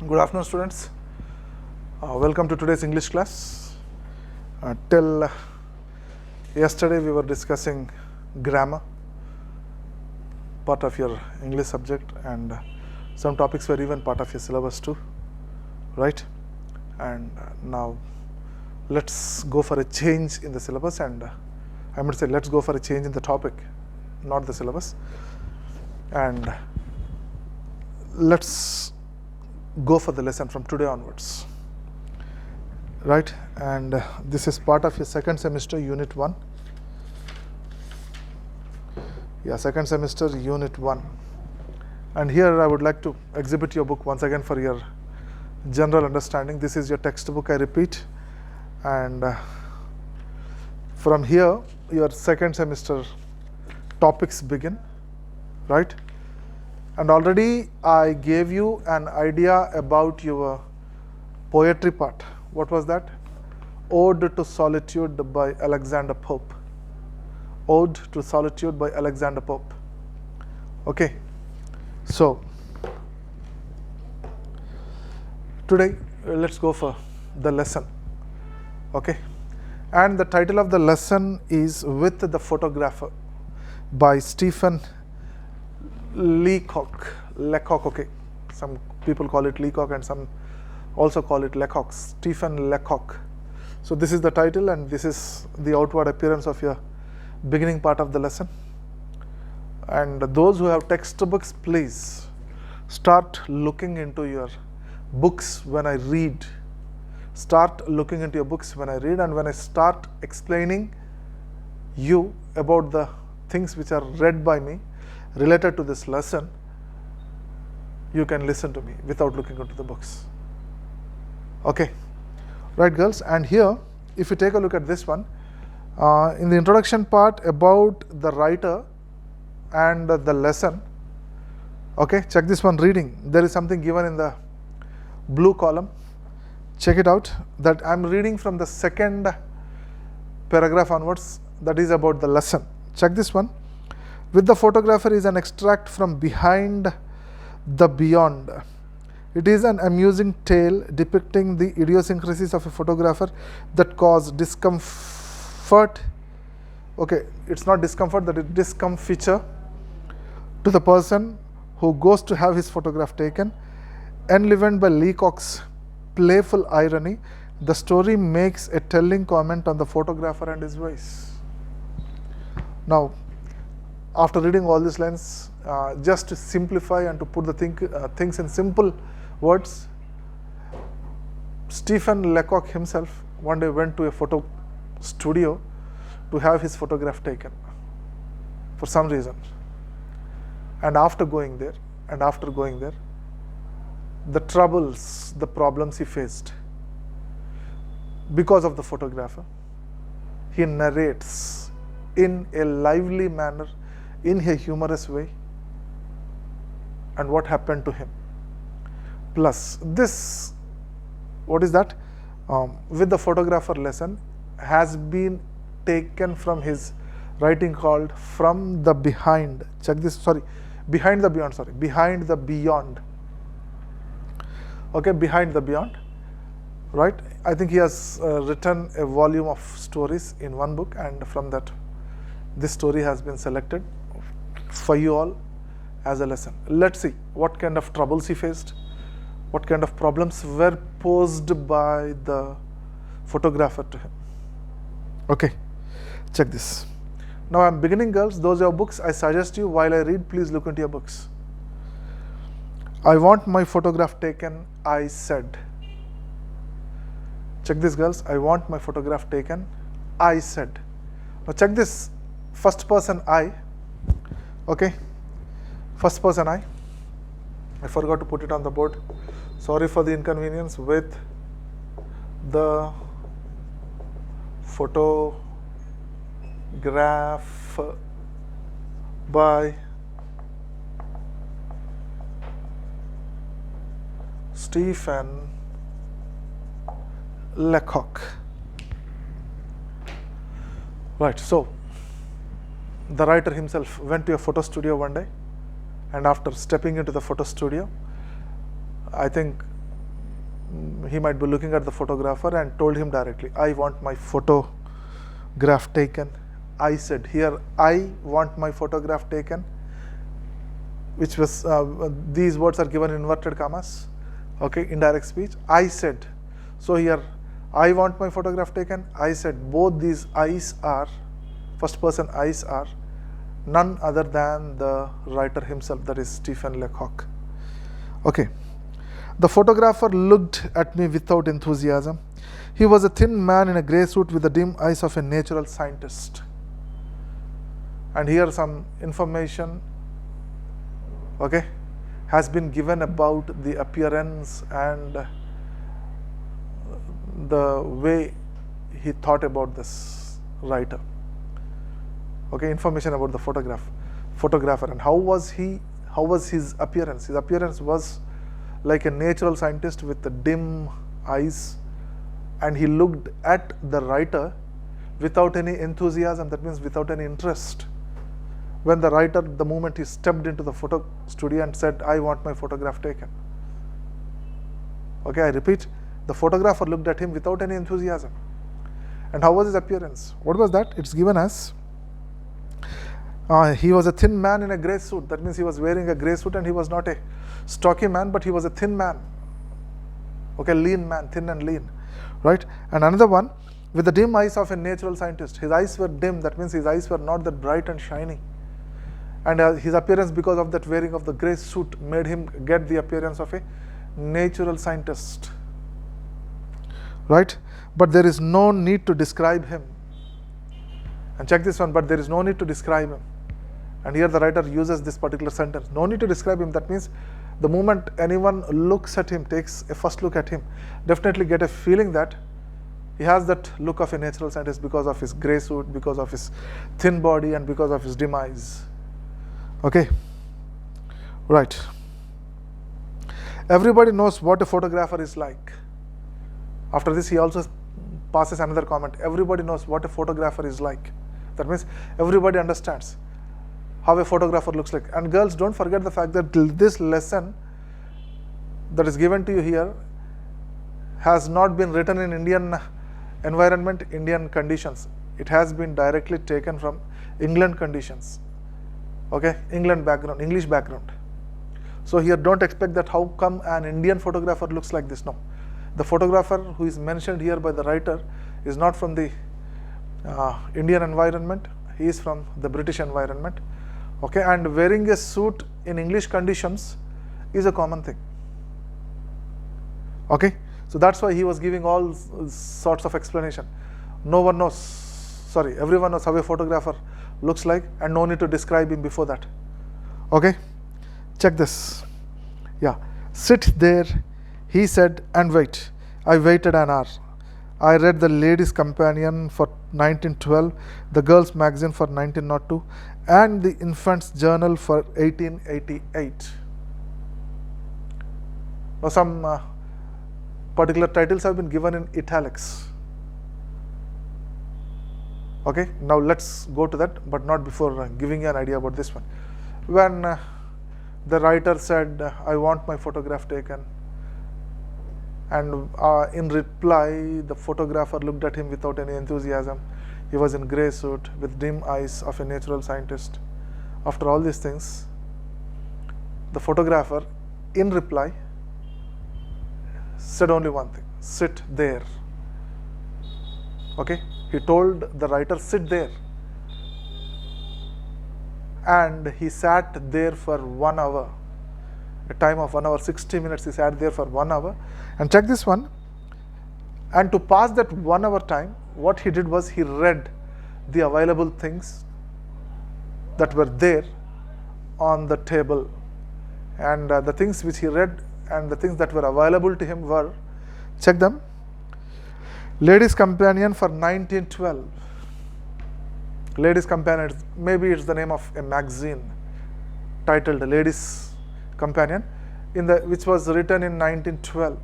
Good afternoon, students. Welcome to today's English class. Till yesterday, we were discussing grammar, part of your English subject, and some topics were even part of your syllabus too, right? And now, let's go for a change in the syllabus, and I might say, let's go for a change in the topic, not the syllabus, and let's go for the lesson from today onwards, right? And this is part of your second semester unit 1. Second semester unit 1. And here I would like to exhibit your book once again for your general understanding. This is your textbook, I repeat, and from here your second semester topics begin, right? And already I gave you an idea about your poetry part. What was that? Ode to Solitude by Alexander Pope. Ode to Solitude by Alexander Pope. Okay. So, today let's go for the lesson. Okay. And the title of the lesson is With the Photographer by Stephen Leacock. Okay. Some people call it Leacock and some also call it Leacock. Stephen Leacock. So this is the title, and this is the outward appearance of your beginning part of the lesson. And those who have textbooks, please start looking into your books when I read. Start looking into your books when I read, and when I start explaining you about the things which are read by me related to this lesson, you can listen to me without looking into the books. Okay, right, girls? And here, if you take a look at this one, in the introduction part about the writer and the lesson, okay, check this one, reading. There is something given in the blue column. Check it out, that I am reading from the second paragraph onwards, that is about the lesson. Check this one. With the Photographer is an extract from Behind the Beyond. It is an amusing tale depicting the idiosyncrasies of a photographer that cause discomfort. Okay, it's not discomfort, that is discomfiture to the person who goes to have his photograph taken. Enlivened by Leacock's playful irony, the story makes a telling comment on the photographer and his vice. Now, after reading all these lines, just to simplify and to put the things in simple words, Stephen Leacock himself one day went to a photo studio to have his photograph taken for some reason. And after going there, the troubles, the problems he faced because of the photographer, he narrates in a lively manner, in a humorous way, and what happened to him. Plus this, what is that? With the Photographer lesson has been taken from his writing called From the Behind. Check this, Behind the Beyond. Okay, Behind the Beyond, right? I think he has written a volume of stories in one book, and from that, this story has been selected for you all as a lesson. Let's see what kind of troubles he faced, what kind of problems were posed by the photographer to him. Okay, check this. Now I'm beginning, girls. Those are books. I suggest you, while I read, please look into your books. I want my photograph taken, I said. Check this, girls. I want my photograph taken, I said. Now check this, first person I. Okay, first person I forgot to put it on the board. Sorry for the inconvenience. With the photograph by Stephen Leacock. Right, so the writer himself went to a photo studio one day, and after stepping into the photo studio, I think he might be looking at the photographer and told him directly, I want my photograph taken. I said, here, I want my photograph taken, which was, these words are given in inverted commas, okay, indirect speech. I said. So here, I want my photograph taken. I said, both these I's are, first person I's are none other than the writer himself, that is Stephen Lecoq. Okay. The photographer looked at me without enthusiasm. He was a thin man in a grey suit with the dim eyes of a natural scientist. And here some information, okay, has been given about the appearance and the way he thought about this writer. Okay, information about the photographer, and how was his appearance? His appearance was like a natural scientist with the dim eyes, and he looked at the writer without any enthusiasm, that means without any interest. When the writer, the moment he stepped into the photo studio and said, I want my photograph taken. Okay, I repeat, the photographer looked at him without any enthusiasm. And how was his appearance? What was that? It's given as, he was a thin man in a grey suit. That means he was wearing a grey suit and he was not a stocky man, but he was a thin man. Okay, lean man, thin and lean, right? And another one, with the dim eyes of a natural scientist. His eyes were dim, that means his eyes were not that bright and shiny. And his appearance, because of that wearing of the grey suit, made him get the appearance of a natural scientist, right? But there is no need to describe him. And check this one, but there is no need to describe him. And here the writer uses this particular sentence, no need to describe him. That means the moment anyone looks at him, takes a first look at him, definitely get a feeling that he has that look of a natural scientist because of his grey suit, because of his thin body, and because of his dim eyes. Okay, right. Everybody knows what a photographer is like. After this, he also passes another comment. Everybody knows what a photographer is like. That means everybody understands how a photographer looks like. And girls, don't forget the fact that this lesson that is given to you here has not been written in Indian environment, Indian conditions. It has been directly taken from England conditions. Okay, England background, English background. So here don't expect that how come an Indian photographer looks like this. No. The photographer who is mentioned here by the writer is not from the Indian environment. He is from the British environment. Okay, and wearing a suit in English conditions is a common thing. Okay, so that's why he was giving all sorts of explanation. No one knows, sorry, everyone knows how a photographer looks like, and no need to describe him before that. Okay, check this. Yeah, sit there, he said, and wait. I waited an hour. I read the Ladies' Companion for 1912, the Girls' Magazine for 1902, and the Infant's Journal for 1888. Now some particular titles have been given in italics. Okay, now let's go to that, but not before giving you an idea about this one. When the writer said, I want my photograph taken, and in reply, the photographer looked at him without any enthusiasm. He was in grey suit with dim eyes of a natural scientist. After all these things, the photographer, in reply, said only one thing: sit there. Okay, he told the writer, sit there. And he sat there for 1 hour. A time of 1 hour, 60 minutes, he sat there for 1 hour. And check this one. And to pass that 1 hour time, what he did was he read the available things that were there on the table. And the things which he read and the things that were available to him were, check them, Ladies' Companion for 1912. Ladies' Companion, maybe it's the name of a magazine titled Ladies' Companion, which was written in 1912.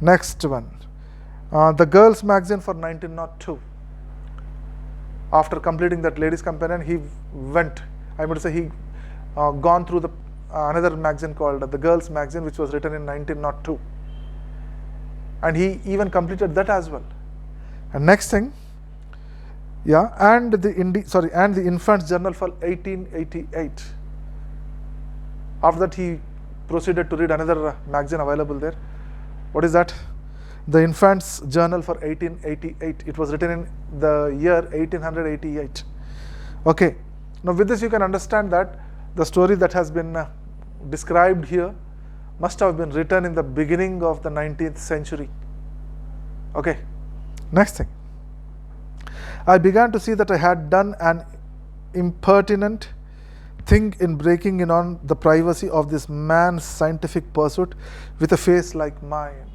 Next one, the Girls' Magazine for 1902. After completing that Ladies' Companion, he went, I would say he gone through the another magazine called the Girls' Magazine, which was written in 1902. and he even completed that as well. And next thing, yeah, and the Infant's Journal for 1888. After that, he proceeded to read another magazine available there. What is that? The Infant's Journal for 1888. It was written in the year 1888. Okay. Now with this you can understand that the story that has been described here must have been written in the beginning of the 19th century. Okay. Next thing. I began to see that I had done an impertinent thing in breaking in on the privacy of this man's scientific pursuit with a face like mine.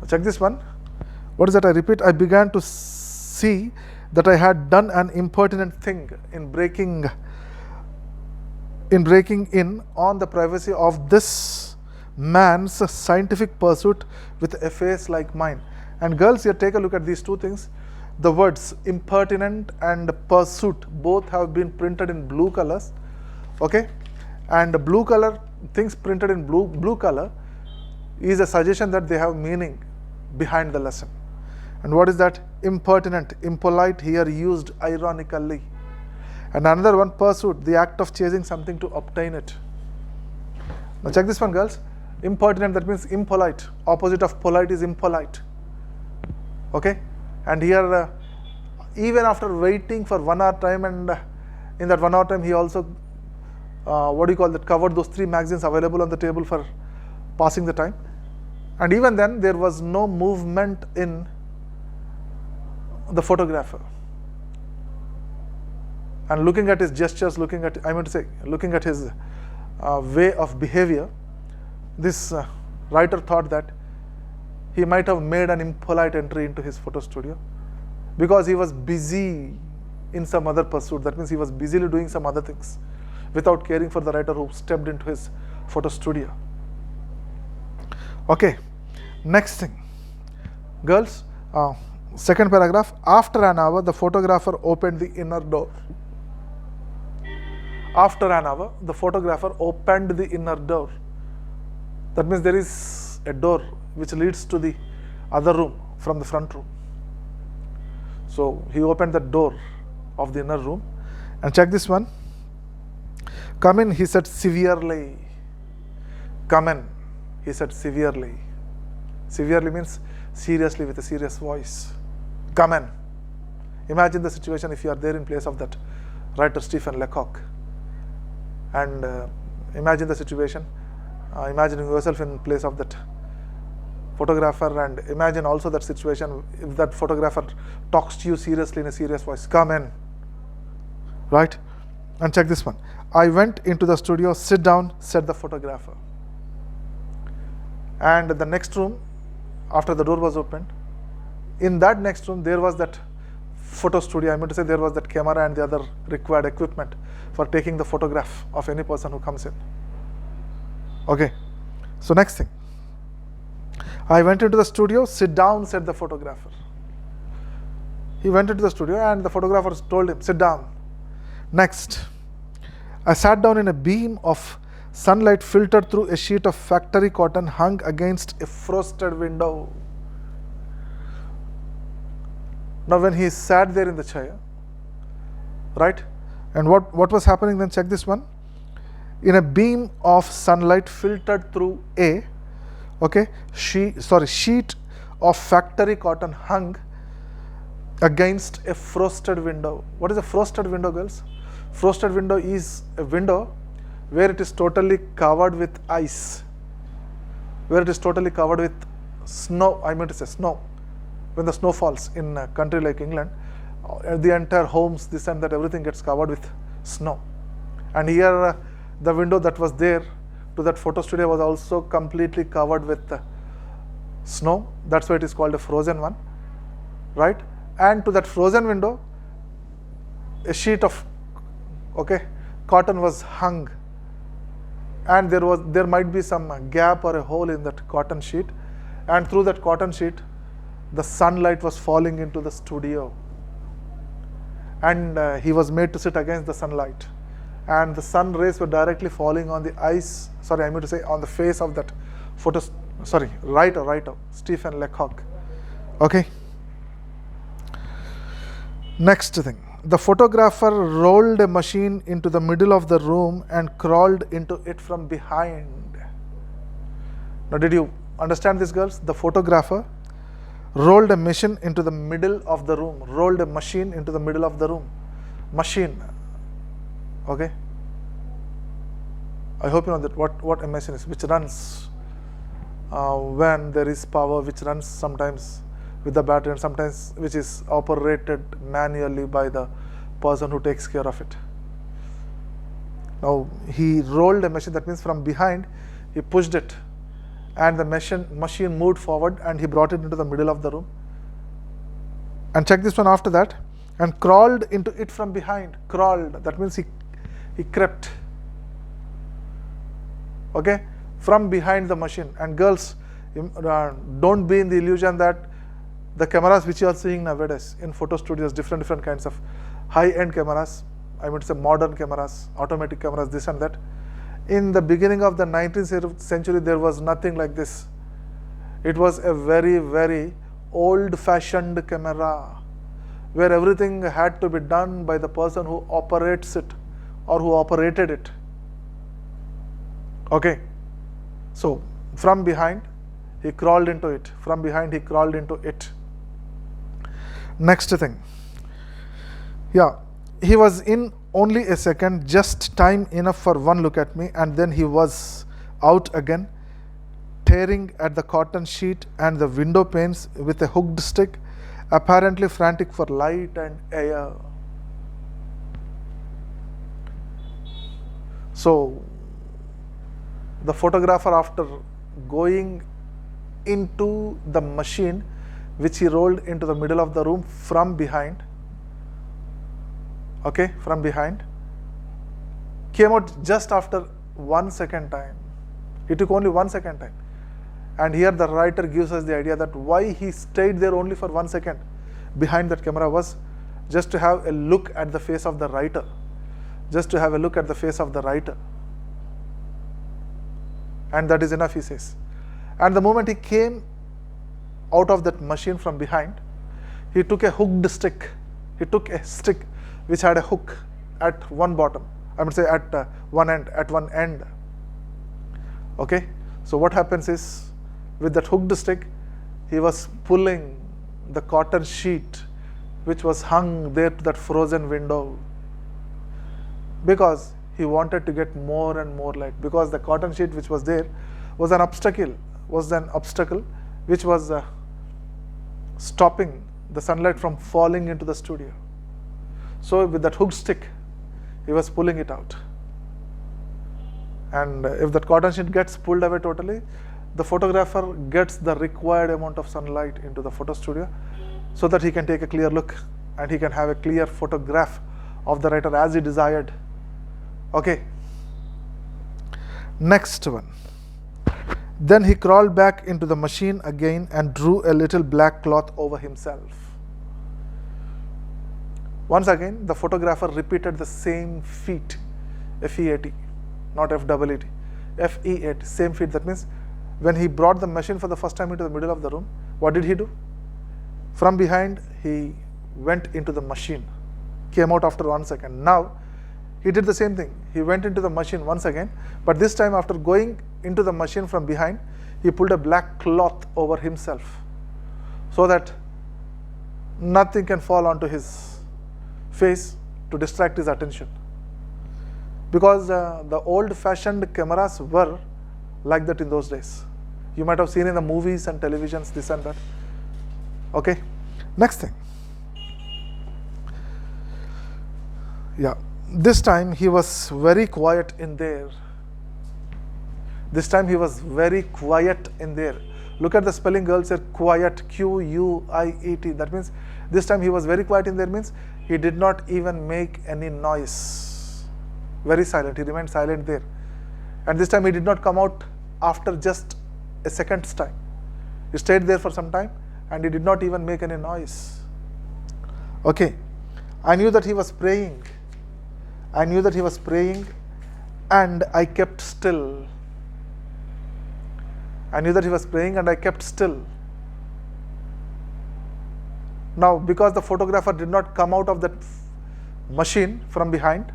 Check this one. What is that? I repeat, I began to see that I had done an impertinent thing in breaking in on the privacy of this man's scientific pursuit with a face like mine. And girls, here take a look at these two things. The words impertinent and pursuit both have been printed in blue colors. Okay, and the blue color things printed in blue color is a suggestion that they have meaning behind the lesson. And what is that? Impertinent, impolite, here used ironically. And another one, pursuit, the act of chasing something to obtain it. Now check this one, girls. Impertinent, that means impolite. Opposite of polite is impolite. Okay, and here even after waiting for 1 hour time, and in that 1 hour time he also covered those 3 magazines available on the table for passing the time. And even then there was no movement in the photographer. And looking at his gestures, looking at his way of behavior, this writer thought that he might have made an impolite entry into his photo studio because he was busy in some other pursuit. That means he was busily doing some other things without caring for the writer who stepped into his photo studio. Okay, next thing, girls, second paragraph. After an hour, the photographer opened the inner door. After an hour, the photographer opened the inner door. That means there is a door which leads to the other room from the front room. So he opened the door of the inner room. And check this one. Come in, he said severely. Come in, he said severely. Severely means seriously, with a serious voice. Come in. Imagine the situation if you are there in place of that writer Stephen Lecoq. And imagine the situation, imagining yourself in place of that photographer, and imagine also that situation if that photographer talks to you seriously in a serious voice. Come in. Right? And check this one. I went into the studio. Sit down, said the photographer. And the next room, after the door was opened, in that next room there was that photo studio. I meant to say there was that camera and the other required equipment for taking the photograph of any person who comes in. Okay, so next thing. I went into the studio. Sit down, said the photographer. He went into the studio and the photographer told him, sit down. Next, I sat down in a beam of sunlight filtered through a sheet of factory cotton hung against a frosted window. Now when he sat there in the chair, right, and what was happening then, check this one. In a beam of sunlight filtered through a sheet of factory cotton hung against a frosted window. What is a frosted window, girls? Frosted window is a window where it is totally covered with ice, where it is totally covered with snow. I meant to say snow. When the snow falls in a country like England, the entire homes, this and that, everything gets covered with snow. And here the window that was there to that photo studio was also completely covered with snow. That's why it is called a frozen one, right? And to that frozen window, a sheet of cotton was hung, and there might be some gap or a hole in that cotton sheet, and through that cotton sheet the sunlight was falling into the studio, and he was made to sit against the sunlight, and the sun rays were directly falling on the on the face of that sorry, writer, Stephen Lecoq. Okay. Next thing, the photographer rolled a machine into the middle of the room and crawled into it from behind. Now, did you understand this, girls? The photographer rolled a machine into the middle of the room. Rolled a machine into the middle of the room. Machine. Okay. I hope you know that what a machine is, which runs when there is power, which runs sometimes with the battery and sometimes which is operated manually by the person who takes care of it. Now he rolled a machine, that means from behind he pushed it and the machine moved forward and he brought it into the middle of the room. And check this one after that, and crawled into it from behind. Crawled, that means he crept. Okay, from behind the machine. And girls, don't be in the illusion that the cameras which you are seeing nowadays in photo studios, different kinds of high-end cameras, I would say modern cameras, automatic cameras, this and that. In the beginning of the 19th century, there was nothing like this. It was a very old-fashioned camera where everything had to be done by the person who operates it or who operated it. Okay, so from behind he crawled into it. From behind he crawled into it. Next thing, yeah, he was in only a second, just time enough for one look at me, and then he was out again, tearing at the cotton sheet and the window panes with a hooked stick, apparently frantic for light and air. So the photographer, after going into the machine which he rolled into the middle of the room from behind, okay, from behind, came out just after 1 second time. It took only 1 second time. And here the writer gives us the idea that why he stayed there only for 1 second behind that camera was just to have a look at the face of the writer. Just to have a look at the face of the writer. And that is enough, he says. And the moment he came out of that machine from behind, he took a hooked stick. He took a stick which had a hook at one bottom, I would say at one end. Okay, so what happens is, with that hooked stick, he was pulling the cotton sheet which was hung there to that frozen window, because he wanted to get more and more light, because the cotton sheet which was there was an obstacle which was stopping the sunlight from falling into the studio. So with that hooked stick, he was pulling it out. And if that cotton sheet gets pulled away totally, the photographer gets the required amount of sunlight into the photo studio so that he can take a clear look and he can have a clear photograph of the writer as he desired. Okay. Next one. Then he crawled back into the machine again and drew a little black cloth over himself. Once again, the photographer repeated the same feat, F-E-A-T, not F-E-E-T, F-E-A-T, same feat. That means when he brought the machine for the first time into the middle of the room, what did he do? From behind, he went into the machine, came out after 1 second. Now, he did the same thing. He went into the machine once again, but this time after going into the machine from behind, he pulled a black cloth over himself so that nothing can fall onto his face to distract his attention. Because the old-fashioned cameras were like that in those days. You might have seen in the movies and televisions, this and that. Okay, next thing. Yeah, this time he was very quiet in there. This time he was very quiet in there. Look at the spelling, girls, here, quiet, Q-U-I-E-T. That means this time he was very quiet in there, means he did not even make any noise. Very silent, he remained silent there. And this time he did not come out after just a second's time. He stayed there for some time and he did not even make any noise. Okay, I knew that he was praying. I knew that he was praying and I kept still. I knew that he was praying and I kept still. Now, because the photographer did not come out of that machine from behind,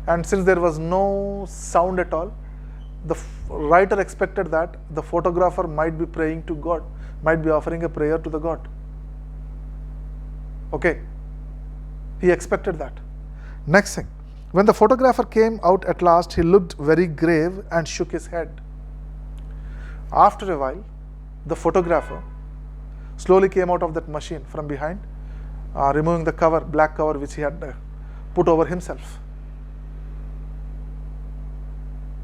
and since there was no sound at all, the writer expected that the photographer might be praying to God, might be offering a prayer to the God. Okay, he expected that. Next thing, when the photographer came out at last, he looked very grave and shook his head. After a while, the photographer slowly came out of that machine from behind, removing the cover, black cover which he had put over himself.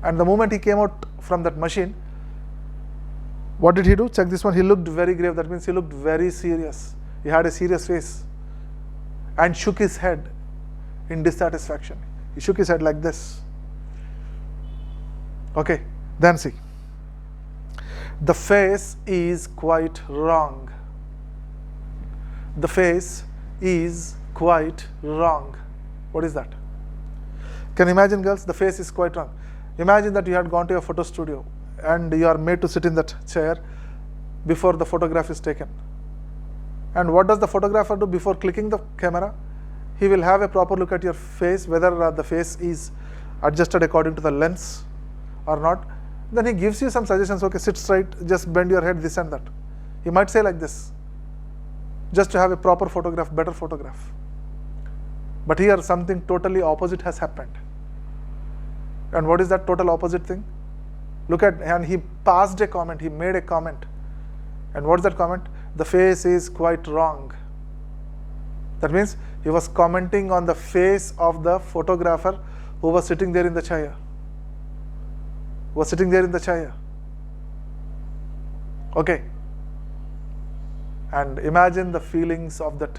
And the moment he came out from that machine, what did he do? Check this one. He looked very grave. That means he looked very serious. He had a serious face and shook his head in dissatisfaction. He shook his head like this. Okay, then see. The face is quite wrong. The face is quite wrong. What is that? Can you imagine, girls? The face is quite wrong. Imagine that you had gone to a photo studio and you are made to sit in that chair before the photograph is taken. And what does the photographer do before clicking the camera? He will have a proper look at your face, whether the face is adjusted according to the lens or not. Then he gives you some suggestions. Okay, sit straight, just bend your head, this and that. He might say like this, just to have a proper photograph, better photograph. But here something totally opposite has happened. And what is that total opposite thing? Look at, and he passed a comment, he made a comment. And what is that comment? The face is quite wrong. That means he was commenting on the face of the photographer who was sitting there in the chair. Okay. And imagine the feelings of that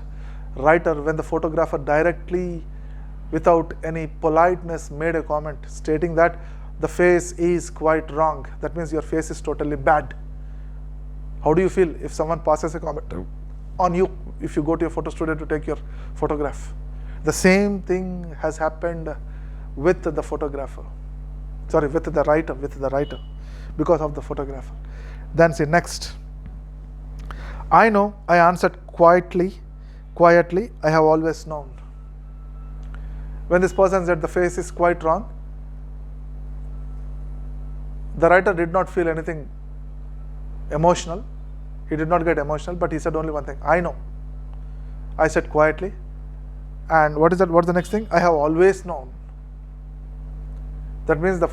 writer when the photographer directly, without any politeness, made a comment stating that the face is quite wrong. That means your face is totally bad. How do you feel if someone passes a comment on you if you go to a photo studio to take your photograph? The same thing has happened with the photographer. Sorry, with the writer, because of the photographer. Then see next. I know, I answered quietly, I have always known. When this person said the face is quite wrong, the writer did not feel anything emotional. He did not get emotional, but he said only one thing, I know. I said quietly. And what is that? What's the next thing? I have always known. That means the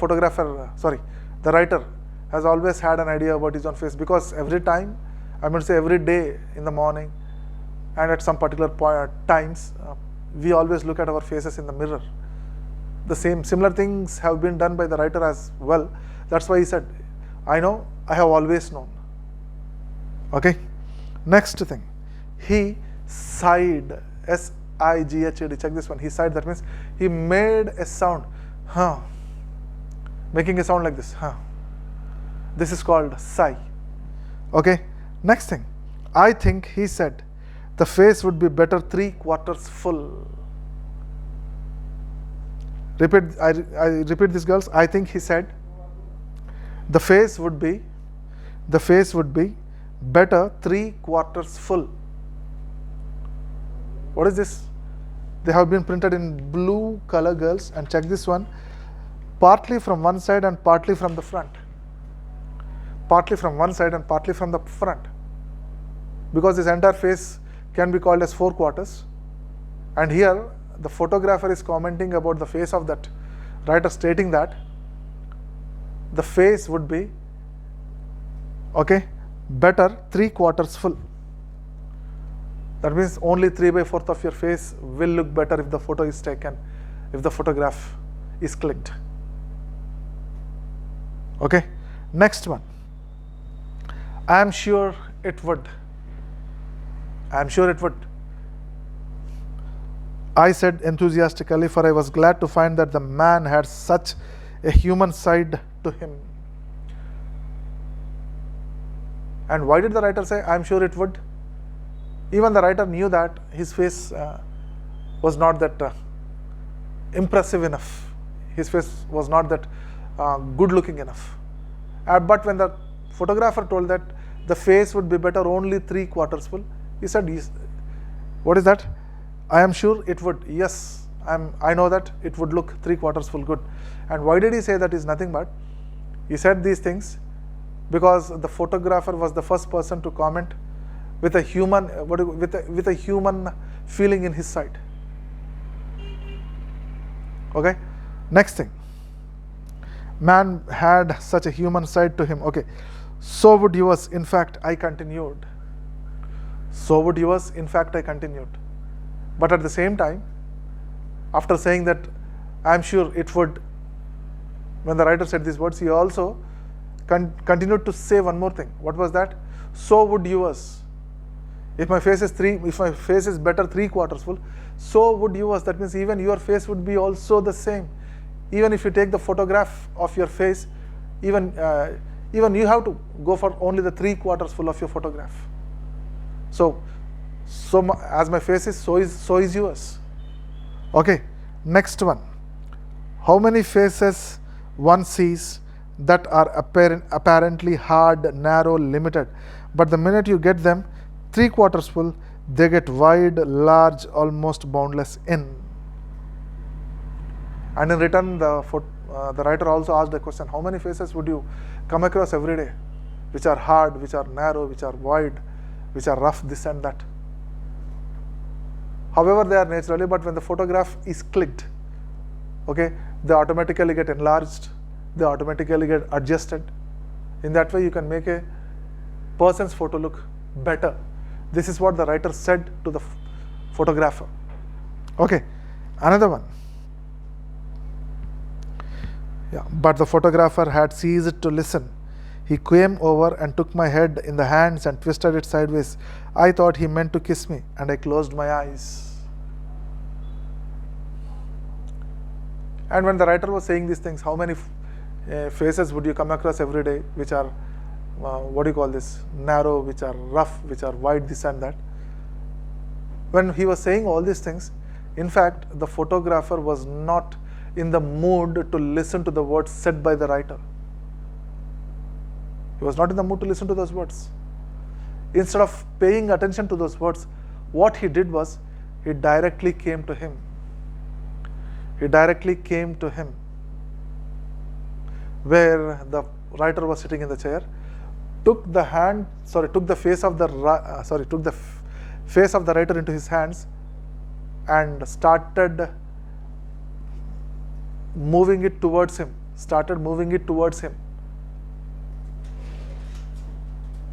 writer has always had an idea about his own face, because every time, every day in the morning and at some particular times, we always look at our faces in the mirror. Similar things have been done by the writer as well. That's why he said, I know, I have always known. Okay. Next thing. He sighed. S-I-G-H-E-D. Check this one. He sighed. That means he made a sound. Making a sound like this. This is called sigh. Okay. Next thing. I think he said the face would be better 3/4 full. I repeat this, girls. I think he said the face would be better 3/4 full. What is this? They have been printed in blue color, girls, and check this one. Partly from one side and partly from the front. Partly from one side and partly from the front. Because this entire face can be called as 4/4. And here the photographer is commenting about the face of that writer, stating that the face would be better 3/4 full. That means only 3/4 of your face will look better if the photo is taken, if the photograph is clicked. Okay. Next one. I am sure it would. I am sure it would. I said enthusiastically, for I was glad to find that the man had such a human side to him. And why did the writer say, I am sure it would? Even the writer knew that his face was not that impressive enough. His face was not that good looking enough. But when the photographer told that the face would be better only 3/4 full, he said, yes. What is that? I am sure it would. Yes, I know that it would look 3/4 full good. And why did he say that? Is nothing but he said these things because the photographer was the first person to comment with a human with a human feeling in his side. Okay, next thing, man had such a human side to him. Okay, so would yours. In fact, I continued. So would yours. In fact, I continued. But at the same time, after saying that, I am sure it would, when the writer said these words, he also continued to say one more thing. What was that? So would yours. If my face is better 3/4 full, so would yours. That means even your face would be also the same. Even if you take the photograph of your face, even you have to go for only the 3/4 full of your photograph. So as my face is, so is yours. Okay, next one. How many faces one sees that are apparently hard, narrow, limited, but the minute you get them 3/4 full, they get wide, large, almost boundless in. And in return, the writer also asked the question, how many faces would you come across every day, which are hard, which are narrow, which are wide, which are rough, this and that. However, they are naturally, but when the photograph is clicked, okay, they automatically get enlarged, they automatically get adjusted. In that way, you can make a person's photo look better. This is what the writer said to the photographer. Okay, another one. Yeah, but the photographer had ceased to listen. He came over and took my head in the hands and twisted it sideways. I thought he meant to kiss me, and I closed my eyes. And when the writer was saying these things, how many faces would you come across every day, which are, narrow, which are rough, which are wide, this and that. When he was saying all these things, in fact, the photographer was not in the mood to listen to the words said by the writer. He was not in the mood to listen to those words. Instead of paying attention to those words, what he did was, he directly came to him. He directly came to him, where the writer was sitting in the chair, took the face of the writer into his hands, and started moving it towards him.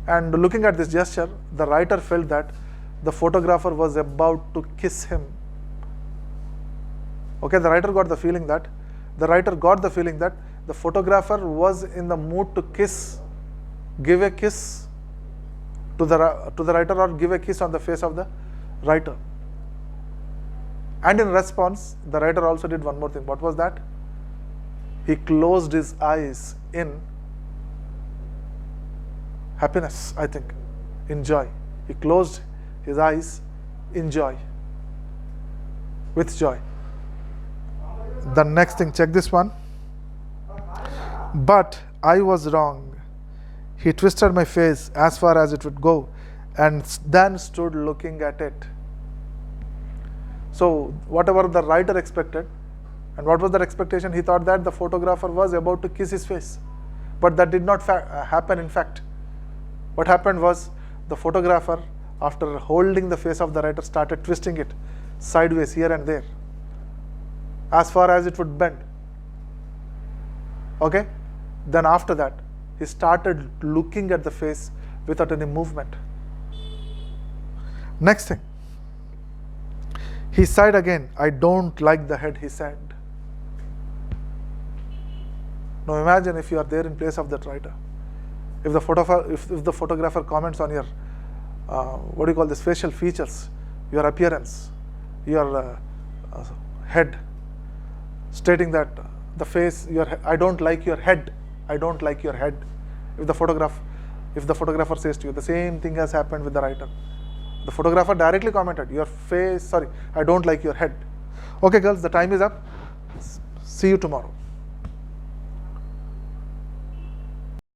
And looking at this gesture, the writer felt that the photographer was about to kiss him. Okay, the writer got the feeling that the photographer was in the mood to give a kiss to the writer, or give a kiss on the face of the writer. And in response, the writer also did one more thing. What was that? He closed his eyes in happiness, I think, in joy. He closed his eyes in joy, with joy. The next thing, check this one. But I was wrong. He twisted my face as far as it would go, and then stood looking at it. So whatever the writer expected, and what was that expectation? He thought that the photographer was about to kiss his face, but that did not happen. In fact, what happened was, the photographer, after holding the face of the writer, started twisting it sideways here and there, as far as it would bend. Okay, then after that, he started looking at the face without any movement. Next thing, he sighed again. I don't like the head, he said. Now imagine if you are there in place of that writer. If the photographer comments on your facial features, your appearance, your head, stating that the face, I don't like your head. I don't like your head. If the photographer says to you, the same thing has happened with the writer. The photographer directly commented, I don't like your head. Okay girls, the time is up. See you tomorrow.